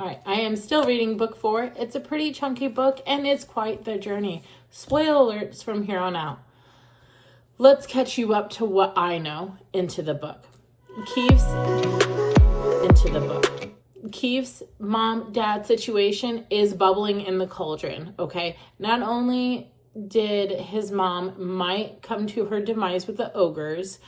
All right, I am still reading book 4. It's a pretty chunky book, and it's quite the journey. Spoiler alerts from here on out. Let's catch you up to what I know into the book. Keith's mom-dad situation is bubbling in the cauldron, okay? Not only did his mom might come to her demise with the ogres,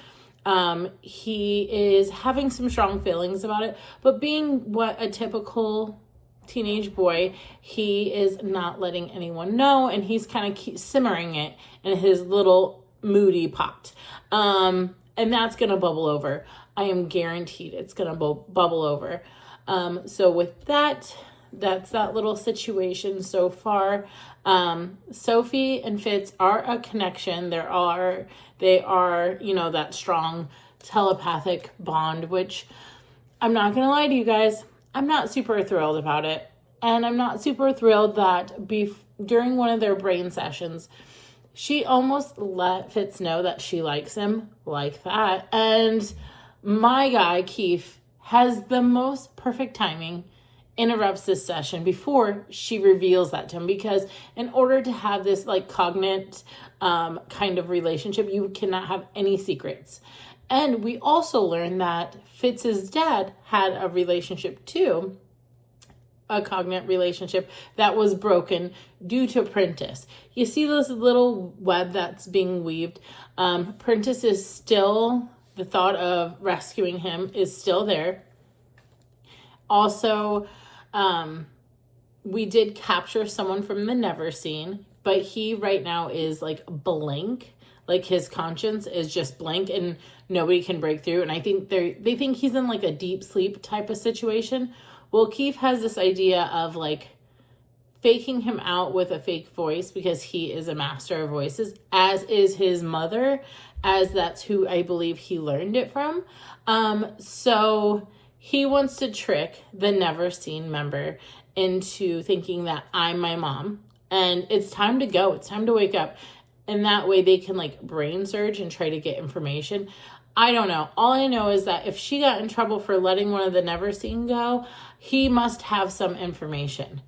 he is having some strong feelings about it, but being what a typical teenage boy, he is not letting anyone know, and he's kind of simmering it in his little moody pot. And that's going to bubble over. I am guaranteed it's going to bubble over. So with that, that's that little situation so far. Sophie and Fitz are a connection. They are, that strong telepathic bond, which I'm not going to lie to you guys. I'm not super thrilled about it. And I'm not super thrilled that during one of their brain sessions, she almost let Fitz know that she likes him like that. And my guy, Keith, has the most perfect timing, interrupts this session before she reveals that to him, because in order to have this cognate kind of relationship, you cannot have any secrets. And we also learned that Fitz's dad had a relationship too, a cognate relationship that was broken due to Prentice. You see this little web that's being weaved. Prentice is still, the thought of rescuing him is still there. Also, we did capture someone from the Never Seen, but he right now is blank. His conscience is just blank and nobody can break through. And I think they think he's in a deep sleep type of situation. Well, Keith has this idea of faking him out with a fake voice, because he is a master of voices, as is his mother, as that's who I believe he learned it from. So he wants to trick the Never Seen member into thinking that I'm my mom and it's time to go. It's time to wake up. And that way they can brain surge and try to get information. I don't know. All I know is that if she got in trouble for letting one of the Never Seen go, he must have some information.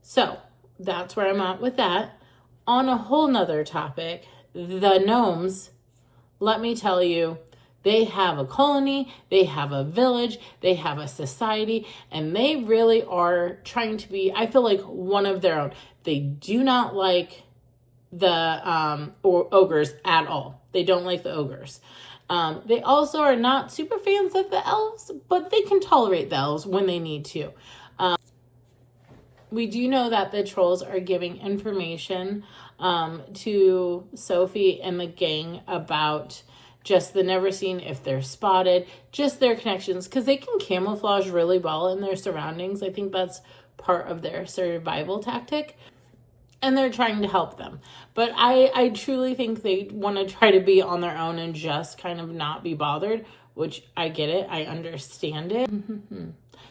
So that's where I'm at with that. On a whole nother topic, the gnomes, let me tell you, they have a colony, they have a village, they have a society, and they really are trying to be, I feel like, one of their own. They do not like the ogres at all. They don't like the ogres. They also are not super fans of the elves, but they can tolerate the elves when they need to. We do know that the trolls are giving information to Sophie and the gang about just the Never Seen, if they're spotted, just their connections, because they can camouflage really well in their surroundings. I think that's part of their survival tactic. And they're trying to help them. But I truly think they want to try to be on their own and just kind of not be bothered, which I get it. I understand it.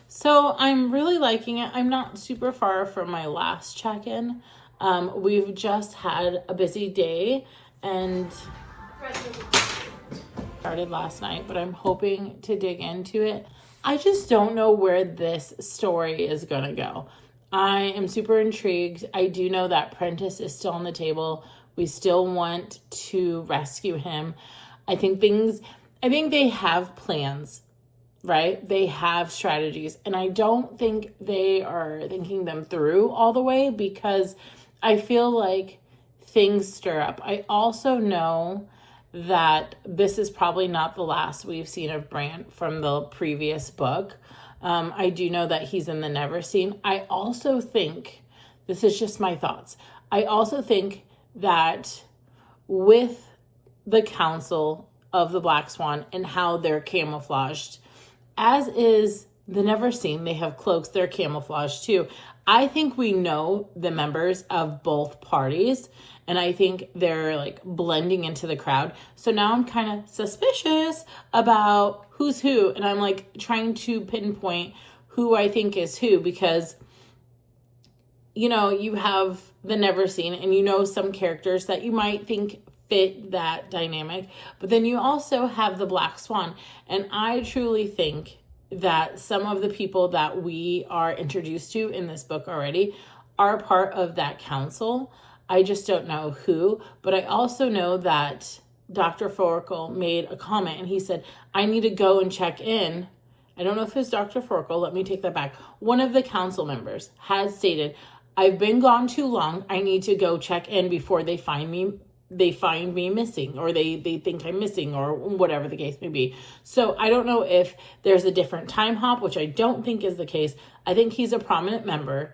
So I'm really liking it. I'm not super far from my last check-in. We've just had a busy day and started last night, but I'm hoping to dig into it. I just don't know where this story is going to go. I am super intrigued. I do know that Prentice is still on the table. We still want to rescue him. I think they have plans, right? They have strategies, and I don't think they are thinking them through all the way, because I feel like things stir up. I also know that this is probably not the last we've seen of Brant from the previous book. I do know that he's in the Never Seen. I also think, this is just my thoughts, I also think that with the Council of the Black Swan and how they're camouflaged, as is the Never Seen, they have cloaks, they're camouflaged too. I think we know the members of both parties, and I think they're blending into the crowd. So now I'm kind of suspicious about who's who, and I'm trying to pinpoint who I think is who, because you have the Never Seen, and some characters that you might think fit that dynamic, but then you also have the Black Swan, and I truly think that some of the people that we are introduced to in this book already are part of that council. I just don't know who, but I also know that Dr. Forkel made a comment and he said, I need to go and check in. I don't know if it's Dr. Forkel. Let me take that back. One of the council members has stated, I've been gone too long. I need to go check in before they find me missing, or they think I'm missing, or whatever the case may be. So I don't know if there's a different time hop, which I don't think is the case. I think he's a prominent member.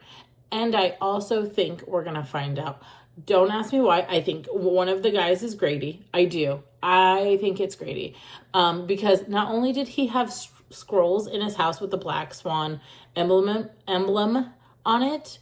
And I also think we're going to find out. Don't ask me why. I think one of the guys is Grady. I do. I think it's Grady. Because not only did he have scrolls in his house with the black swan emblem on it,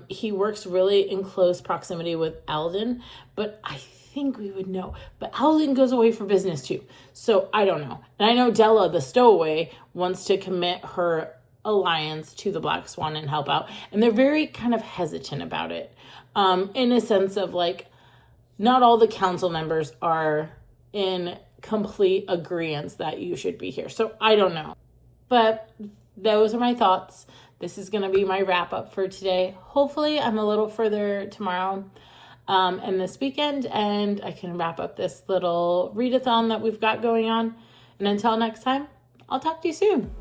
he works really in close proximity with Alden, but I think we would know. But Alden goes away for business too. So I don't know. And I know Della, the stowaway, wants to commit her alliance to the black swan and help out. And they're very kind of hesitant about it. In a sense of like, not all the council members are in complete agreement that you should be here. So I don't know. But those are my thoughts. This is going to be my wrap up for today. Hopefully I'm a little further tomorrow and this weekend, and I can wrap up this little readathon that we've got going on. And until next time, I'll talk to you soon.